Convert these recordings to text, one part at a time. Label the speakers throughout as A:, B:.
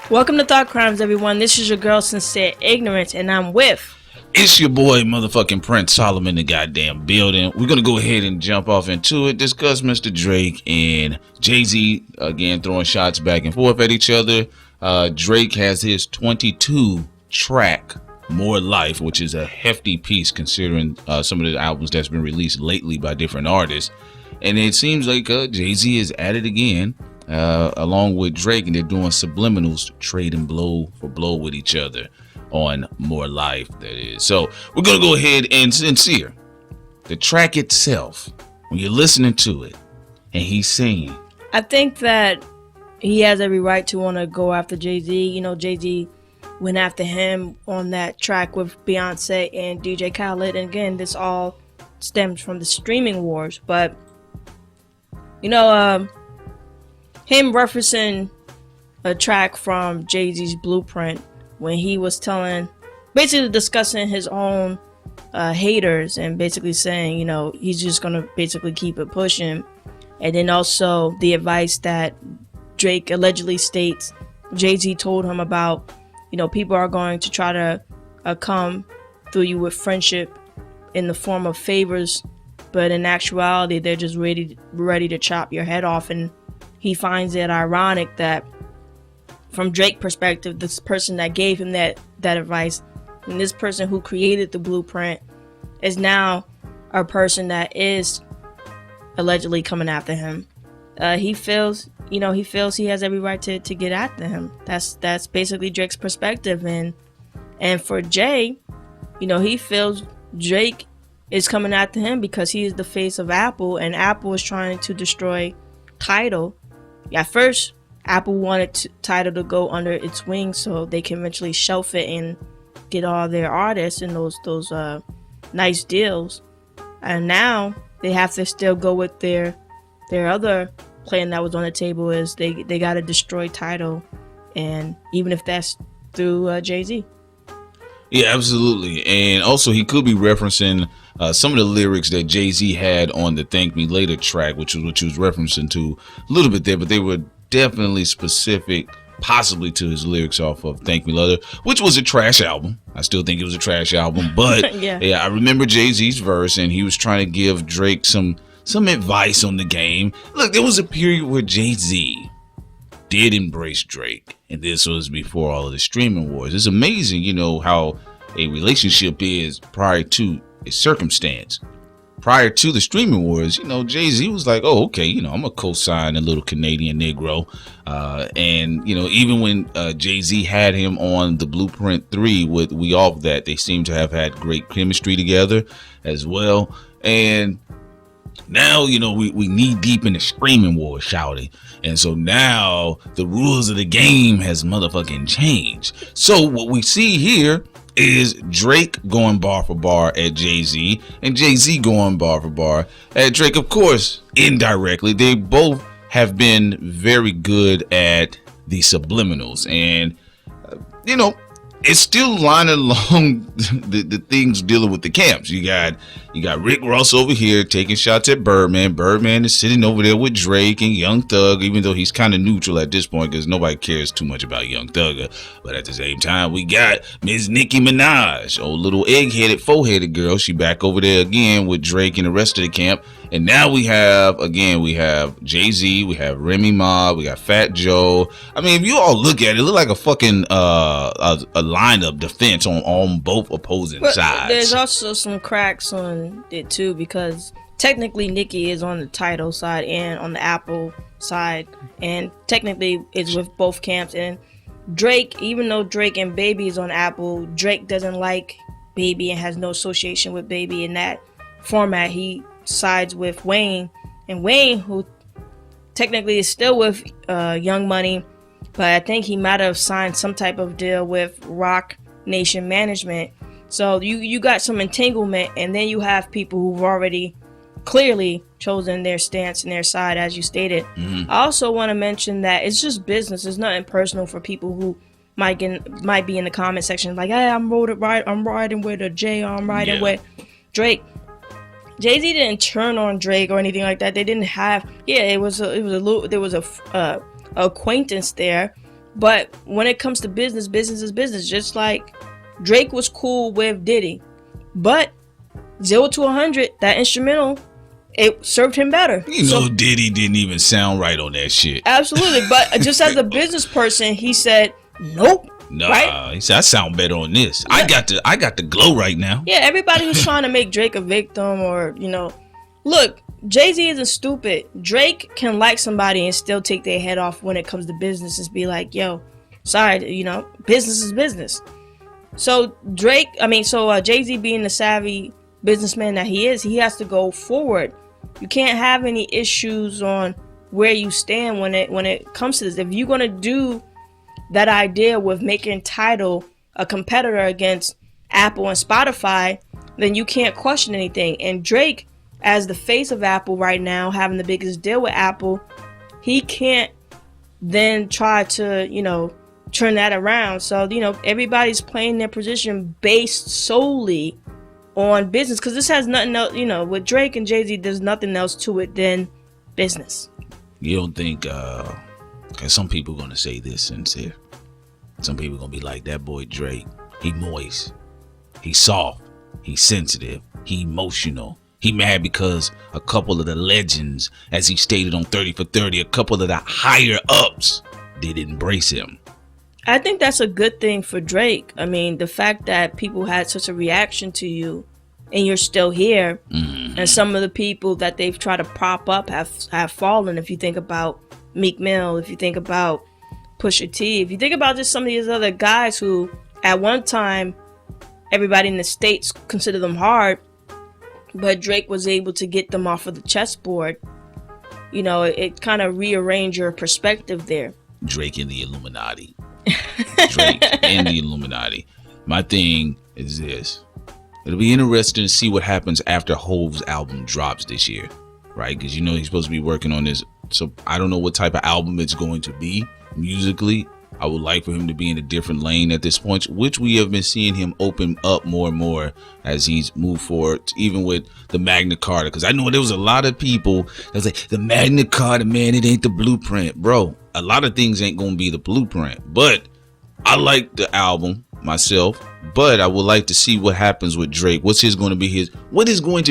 A: Welcome to Thought Crimes, everyone. This is your girl, Sincere Ignorance, and I'm with...
B: It's your boy, motherfucking Prince Solomon, in the goddamn building. We're going to go ahead and jump off into it, discuss Mr. Drake and Jay-Z, again, throwing shots back and forth at each other. Drake has his 22-track More Life, which is a hefty piece considering some of the albums that's been released lately by different artists. And it seems like Jay-Z is at it again, along with Drake, and they're doing subliminals, trading blow for blow with each other on More Life, that is. So we're going to go ahead and Sincere. The track itself, when you're listening to it, and he's singing.
A: I think that he has every right to want to go after Jay-Z. You know, Jay-Z went after him on that track with Beyonce and DJ Khaled. And again, this all stems from the streaming wars. But, you know, him referencing a track from Jay-Z's Blueprint when he was basically discussing his own haters and basically saying, you know, he's just going to basically keep it pushing. And then also the advice that Drake allegedly states Jay-Z told him about, you know, people are going to try to come through you with friendship in the form of favors, but in actuality, they're just ready to chop your head off. And he finds it ironic that from Drake's perspective, this person that gave him that advice and this person who created the blueprint is now a person that is allegedly coming after him. He feels he has every right to get after him. That's basically Drake's perspective. And for Jay, you know, he feels Drake is coming after him because he is the face of Apple, and Apple is trying to destroy Tidal. At first, Apple wanted Tidal to go under its wing so they can eventually shelf it and get all their artists and those nice deals. And now they have to still go with their other plan that was on the table, is they got to destroy Tidal, and even if that's through Jay-Z.
B: Yeah, absolutely. And also he could be referencing some of the lyrics that Jay-Z had on the Thank Me Later track, which was what you was referencing to a little bit there, but they were definitely specific, possibly to his lyrics off of Thank Me Later, which was a trash album. I still think it was a trash album, but yeah, I remember Jay-Z's verse, and he was trying to give Drake some advice on the game. Look, there was a period where Jay-Z did embrace Drake, and this was before all of the streaming wars. It's amazing, you know, how a relationship is prior to a circumstance. Prior to the streaming wars, you know, Jay-Z was like, oh, okay, you know, I'm gonna co-sign a little Canadian Negro. And, you know, even when Jay-Z had him on the Blueprint 3 with We Off That, they seem to have had great chemistry together as well. And now, you know, we knee deep in the streaming war, shouty. And so now the rules of the game has motherfucking changed. So what we see here is Drake going bar for bar at Jay-Z, and Jay-Z going bar for bar at Drake. Of course, indirectly, they both have been very good at the subliminals, and you know, it's still lining along the things dealing with the camps. You got Rick Ross over here taking shots at Birdman. Birdman is sitting over there with Drake and Young Thug, even though he's kind of neutral at this point because nobody cares too much about Young Thug. But at the same time, we got Ms. Nicki Minaj, old little egg-headed, four-headed girl. She back over there again with Drake and the rest of the camp. And now we have Jay-Z, we have Remy Ma, we got Fat Joe. I mean, if you all look at it, look like a fucking a lineup defense on both opposing sides.
A: There's also some cracks on it too, because technically Nicki is on the Tidal side and on the Apple side, and technically it's with both camps. And Drake, even though Drake and Baby is on Apple, Drake doesn't like Baby and has no association with Baby in that format. He sides with Wayne, and Wayne, who technically is still with Young Money, but I think he might have signed some type of deal with Rock Nation Management. So you got some entanglement, and then you have people who've already clearly chosen their stance and their side, as you stated. I also want to mention that it's just business. It's nothing personal for people who might be in the comment section like, hey, I'm riding with a Jay, I'm riding with Drake. Jay-Z didn't turn on Drake or anything like that. They didn't have, there was a acquaintance there, But when it comes to business, business is business. Just like Drake was cool with Diddy, but 0 to 100, that instrumental, it served him better.
B: Diddy didn't even sound right on that shit.
A: Absolutely, but just as a business person, he said, nope.
B: Nah,
A: right?
B: He said, I sound better on this. Yeah. I got the glow right now.
A: Yeah, everybody who's trying to make Drake a victim or, look, Jay-Z isn't stupid. Drake can like somebody and still take their head off when it comes to business and be like, yo, sorry, business is business. So Jay-Z being the savvy businessman that he is, he has to go forward. You can't have any issues on where you stand when it comes to this. If you're going to do that idea with making Tidal a competitor against Apple and Spotify, then you can't question anything. And Drake, as the face of Apple right now, having the biggest deal with Apple, he can't then try to, turn that around. So, everybody's playing their position based solely on business, because this has nothing else, with Drake and Jay-Z, there's nothing else to it than business.
B: You don't think, because some people are going to say this sincere. Some people are going to be like, that boy Drake, he moist, he soft, he's sensitive, he emotional. He mad because a couple of the legends, as he stated on 30 for 30, a couple of the higher ups did embrace him.
A: I think that's a good thing for Drake. I mean, the fact that people had such a reaction to you and you're still here, and some of the people that they've tried to prop up have fallen. If you think about Meek Mill, if you think about Pusha T, if you think about just some of these other guys who at one time everybody in the States considered them hard, but Drake was able to get them off of the chessboard. It kind of rearranged your perspective there.
B: Drake and the Illuminati. Drake and the Illuminati. My thing is this. It'll be interesting to see what happens after Hov's album drops this year, right? Because he's supposed to be working on this. So I don't know what type of album it's going to be musically. I would like for him to be in a different lane at this point, which we have been seeing him open up more and more as he's moved forward, even with the Magna Carta. Because I know there was a lot of people that was like, the Magna Carta, man, it ain't the blueprint. Bro, a lot of things ain't going to be the blueprint. But I like the album myself, but I would like to see what happens with Drake. What is going to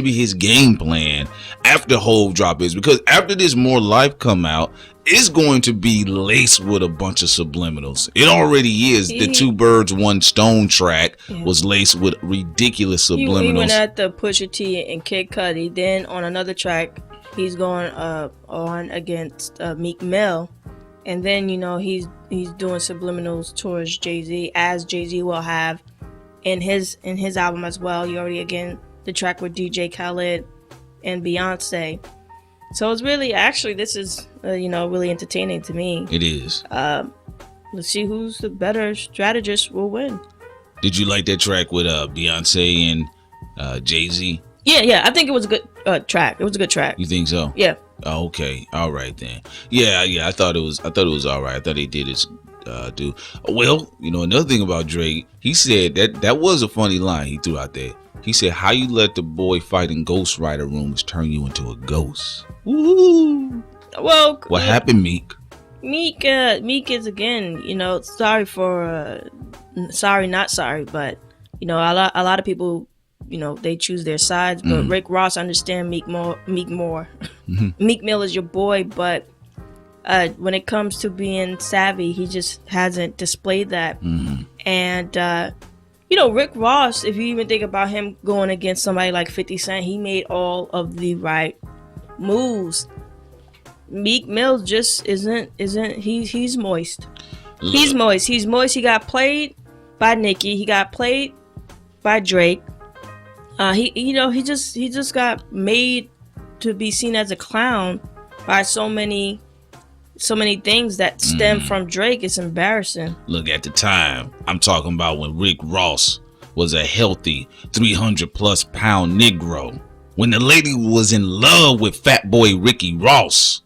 B: be his game plan after Hov drop is? Because after this More Life come out, it's going to be laced with a bunch of subliminals. It already is. The Two Birds, One Stone track was laced with ridiculous subliminals. He
A: went at the Pusha T and Kid Cudi. Then on another track, he's going on against Meek Mill. And then, he's doing subliminals towards Jay-Z, as Jay-Z will have in his album as well. You already, again, the track with DJ Khaled and Beyonce. So it's really, this is, really entertaining to me.
B: It is.
A: Let's see who's the better strategist will win.
B: Did you like that track with Beyonce and Jay-Z?
A: Yeah. I think it was a good track. It was a good track.
B: You think so?
A: Yeah.
B: Oh, okay. All right then. Yeah. I thought it was all right. I thought they did its due. Well, another thing about Drake, he said that was a funny line he threw out there. He said, "How you let the boy fight in Ghost Rider rooms turn you into a ghost?" Ooh.
A: Well,
B: what happened, Meek?
A: Meek is, again, sorry for sorry not sorry, but a lot of people, they choose their sides. But Rick Ross understand Meek more. Meek Mill is your boy, but when it comes to being savvy, he just hasn't displayed that. And Rick Ross, if you even think about him going against somebody like 50 Cent, he made all of the right moves. Meek Mill just isn't. He's moist. He's moist. He got played by Nicki. He got played by Drake. He just got made to be seen as a clown by so many things that stem from Drake. It's embarrassing.
B: Look, at the time, I'm talking about when Rick Ross was a healthy 300+ pound Negro. When the lady was in love with fat boy Ricky Ross.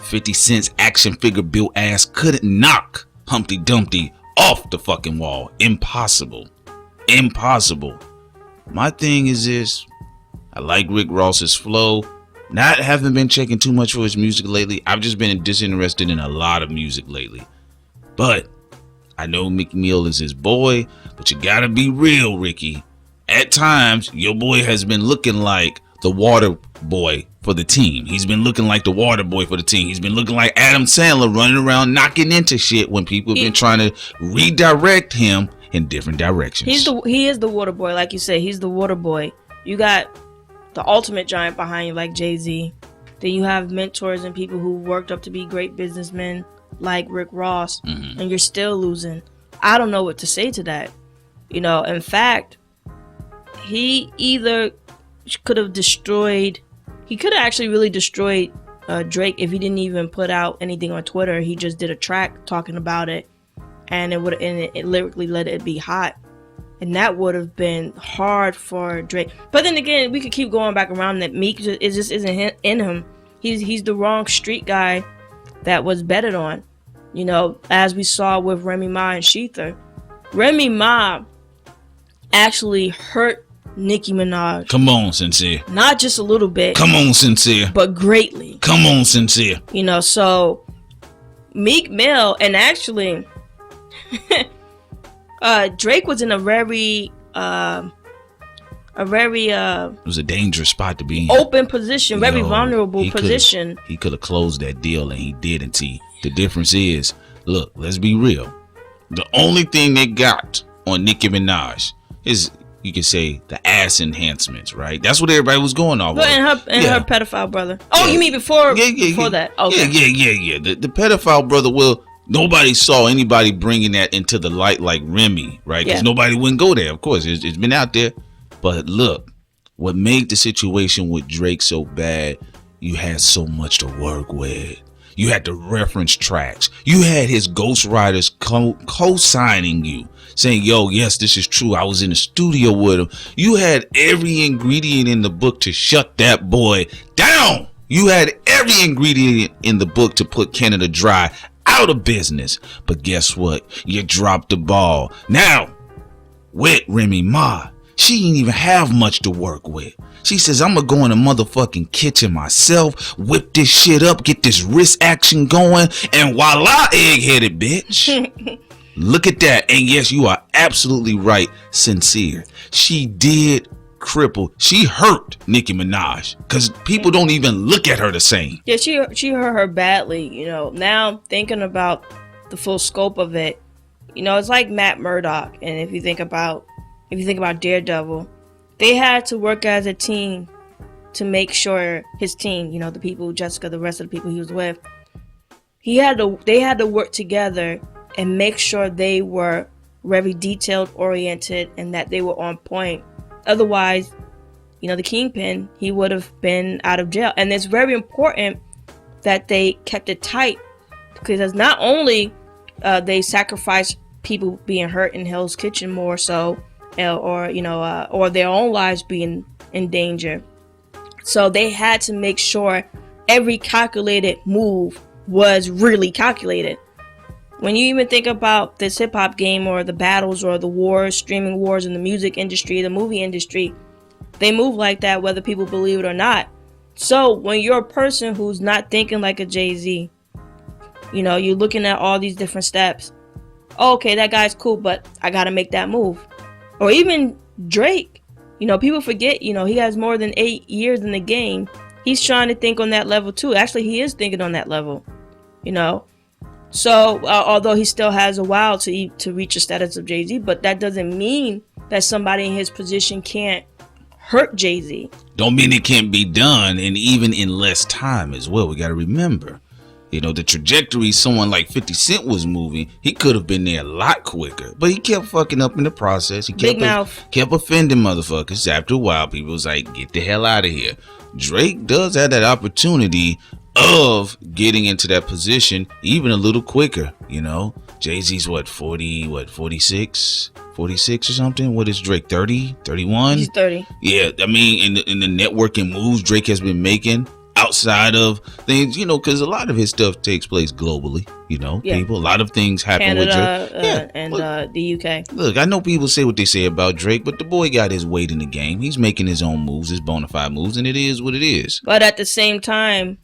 B: 50 Cent's action figure built ass couldn't knock Humpty Dumpty off the fucking wall. Impossible. My thing is this. I like Rick Ross's flow. Haven't been checking too much for his music lately. I've just been disinterested in a lot of music lately. But I know Meek Mill is his boy, but you gotta be real, Ricky. At times, your boy has been looking like the water boy for the team. He's been looking like the water boy for the team. He's been looking like Adam Sandler running around knocking into shit when people have been trying to redirect him in different directions.
A: He is the water boy, like you say. He's the water boy. You got the ultimate giant behind you, like Jay-Z. Then you have mentors and people who worked up to be great businessmen, like Rick Ross, and you're still losing. I don't know what to say to that. In fact, he either could have actually really destroyed Drake if he didn't even put out anything on Twitter. He just did a track talking about it, and it lyrically let it be hot. And that would have been hard for Drake. But then again, we could keep going back around that Meek just isn't in him. He's the wrong street guy that was betted on. As we saw with Remy Ma and Shether. Remy Ma actually hurt Nicki Minaj.
B: Come on, Sincere.
A: Not just a little bit.
B: Come on, Sincere.
A: But greatly.
B: Come on, Sincere.
A: So Meek Mill, and actually Drake was in a very
B: it was a dangerous spot to be in.
A: Open position, very vulnerable position.
B: He could have closed that deal, and he didn't. The difference is, look, let's be real. The only thing they got on Nicki Minaj is, you could say, the ass enhancements, right? That's what everybody was going off.
A: And her pedophile brother. Oh, you mean before that? Okay.
B: Yeah. The pedophile brother. Well, nobody saw anybody bringing that into the light like Remy, right? Because nobody wouldn't go there. Of course, it's been out there. But look, what made the situation with Drake so bad, you had so much to work with. You had the reference tracks. You had his ghostwriters co-signing you, saying, yo, yes, this is true. I was in the studio with him. You had every ingredient in the book to shut that boy down. You had every ingredient in the book to put Canada Dry out of business. But guess what? You dropped the ball. Now, with Remy Ma, she didn't even have much to work with. She says, I'm going to go in the motherfucking kitchen myself, whip this shit up, get this wrist action going, and voila, egg-headed bitch. Look at that. And yes, you are absolutely right, Sincere. She did cripple. She hurt Nicki Minaj because people don't even look at her the same.
A: Yeah, she hurt her badly. Now thinking about the full scope of it, it's like Matt Murdock. And if you think about Daredevil, they had to work as a team to make sure his team, the people, Jessica, the rest of the people he was with, they had to work together and make sure they were very detailed oriented and that they were on point. Otherwise, the Kingpin, he would have been out of jail. And it's very important that they kept it tight, because not only they sacrificed people being hurt in Hell's Kitchen more so, or their own lives being in danger. So they had to make sure every calculated move was really calculated. When you even think about this hip hop game or the battles or the wars, streaming wars in the music industry, the movie industry, they move like that whether people believe it or not. So when you're a person who's not thinking like a Jay-Z, you're looking at all these different steps. Okay, that guy's cool, but I gotta make that move. Or even Drake, people forget, he has more than 8 years in the game. He's trying to think on that level too. Actually, he is thinking on that level, So, although he still has a while to reach the status of Jay-Z, but that doesn't mean that somebody in his position can't hurt Jay-Z.
B: Don't mean it can't be done, and even in less time as well. We got to remember, the trajectory someone like 50 Cent was moving, he could have been there a lot quicker, but he kept fucking up in the process. He kept offending motherfuckers. After a while, people was like, get the hell out of here. Drake does have that opportunity of getting into that position even a little quicker. Jay-Z's 46 or something. What is Drake, 30, 31?
A: He's 30.
B: Yeah, I mean, in the networking moves Drake has been making outside of things, because a lot of his stuff takes place globally, people, a lot of things happen
A: Canada,
B: with Drake.
A: And the UK.
B: Look, I know people say what they say about Drake, but the boy got his weight in the game. He's making his own moves, his bona fide moves, and it is what it is.
A: But at the same time,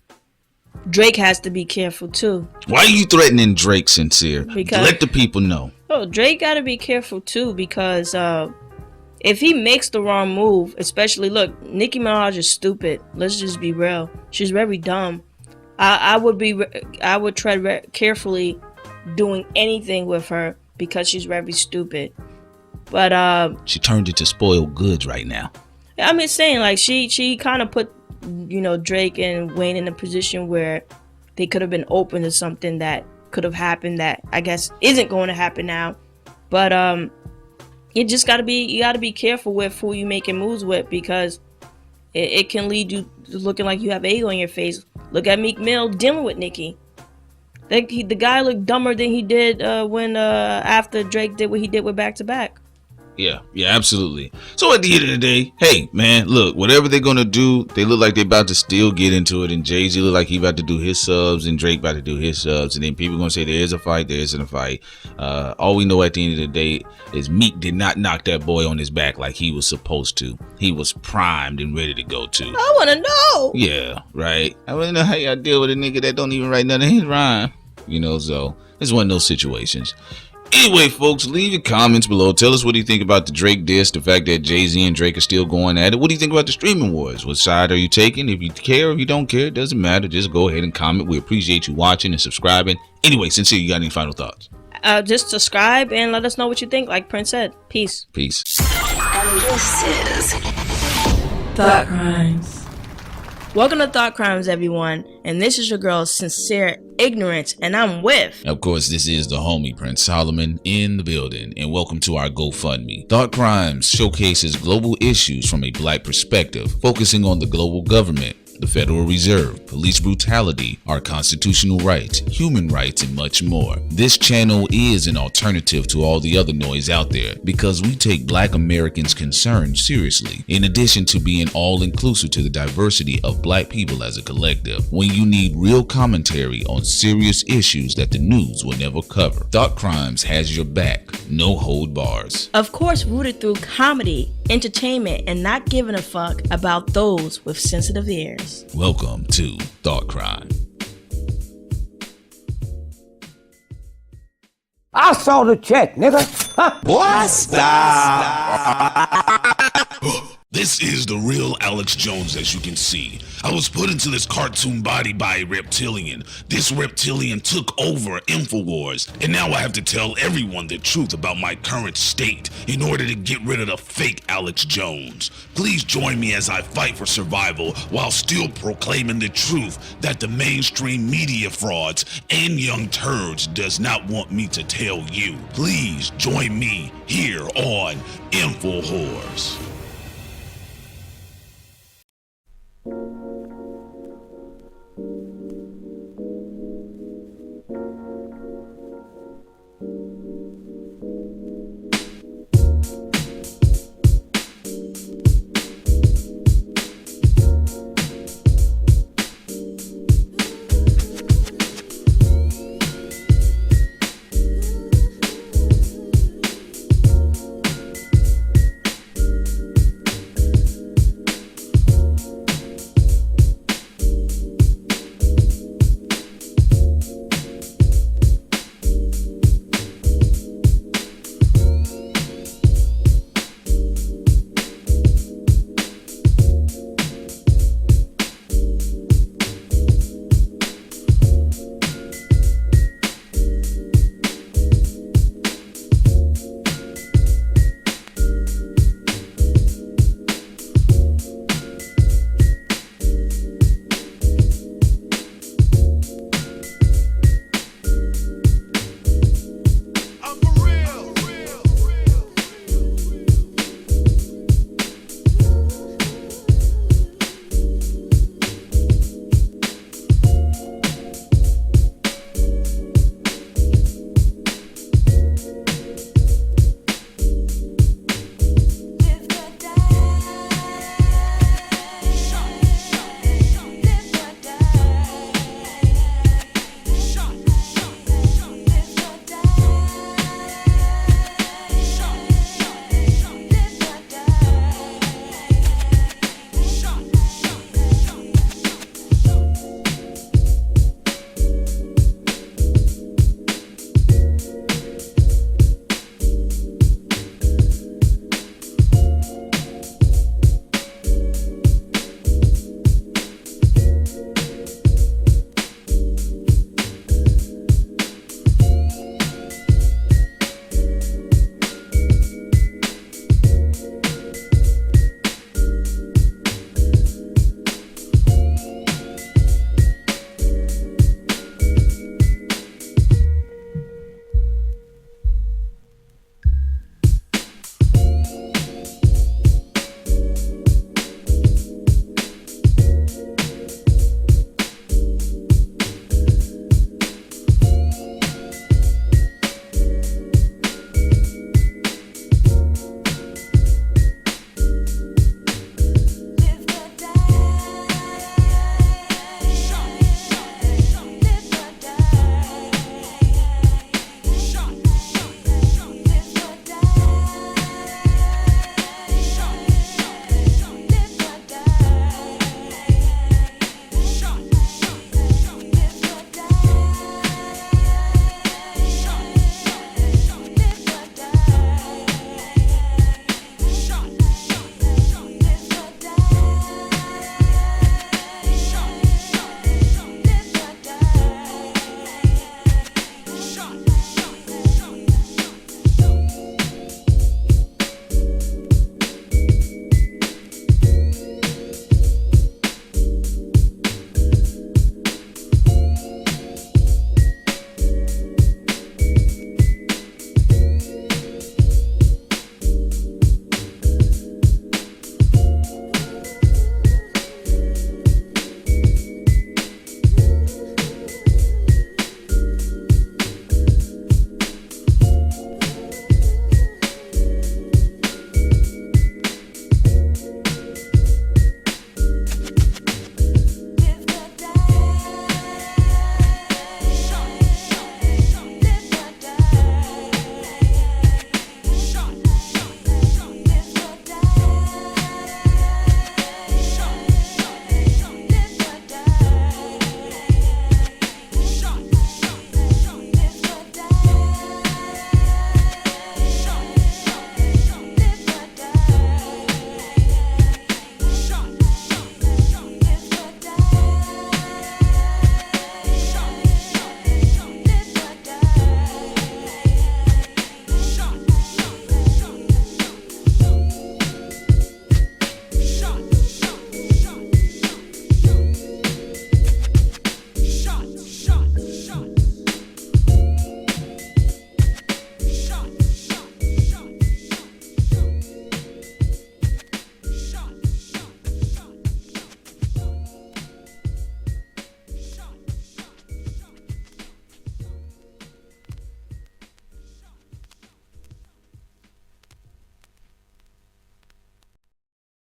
A: Drake has to be careful too.
B: Why are you threatening Drake, Sincere?
A: Because
B: let the people know.
A: Oh, Drake got to be careful too, because if he makes the wrong move, especially, look, Nicki Minaj is stupid. Let's just be real. She's very dumb. I would tread carefully doing anything with her because she's very stupid. But
B: she turned into spoiled goods right now.
A: I'm just saying, like, she kind of put, Drake and Wayne in a position where they could have been open to something that could have happened that I guess isn't going to happen now. But you just gotta be careful with who you making moves with, because it can lead you to looking like you have egg on your face. Look at Meek Mill dealing with Nicki. The guy looked dumber than he did when after Drake did what he did with Back to Back.
B: Yeah, absolutely. So at the end of the day, hey, man, look, whatever they're going to do, they look like they're about to still get into it. And Jay-Z look like he about to do his subs and Drake about to do his subs. And then people going to say there is a fight, there isn't a fight. All we know at the end of the day is Meek did not knock that boy on his back like he was supposed to. He was primed and ready to go to.
A: I want to know.
B: Yeah, right. I want to know how y'all deal with a nigga that don't even write none of his rhyme. So it's one of those situations. Anyway, folks, leave your comments below. Tell us what do you think about the Drake diss, the fact that Jay-Z and Drake are still going at it. What do you think about the streaming wars? What side are you taking? If you care or if you don't care, it doesn't matter. Just go ahead and comment. We appreciate you watching and subscribing. Anyway, Sincere, you got any final thoughts?
A: Just subscribe and let us know what you think. Like Prince said, peace.
B: Peace.
C: And this is
A: Thought Crimes. Welcome to Thought Crimes, everyone, and this is your girl Sincere Ignorance, and I'm with,
B: of course, this is the homie Prince Solomon in the building, and welcome to our GoFundMe. Thought Crimes showcases global issues from a black perspective, focusing on the global government, the Federal Reserve, police brutality, our constitutional rights, human rights, and much more. This channel is an alternative to all the other noise out there because we take black Americans' concerns seriously, in addition to being all-inclusive to the diversity of black people as a collective. When you need real commentary on serious issues that the news will never cover, Thought Crimes has your back, no hold bars.
A: Of course, rooted through comedy, entertainment, and not giving a fuck about those with sensitive ears.
B: Welcome to Thought Crime.
D: I saw the check, nigga. Huh?
E: What?
F: This is the real Alex Jones, as you can see. I was put into this cartoon body by a reptilian. This reptilian took over InfoWars, and now I have to tell everyone the truth about my current state in order to get rid of the fake Alex Jones. Please join me as I fight for survival while still proclaiming the truth that the mainstream media frauds and young turds does not want me to tell you. Please join me here on InfoWars.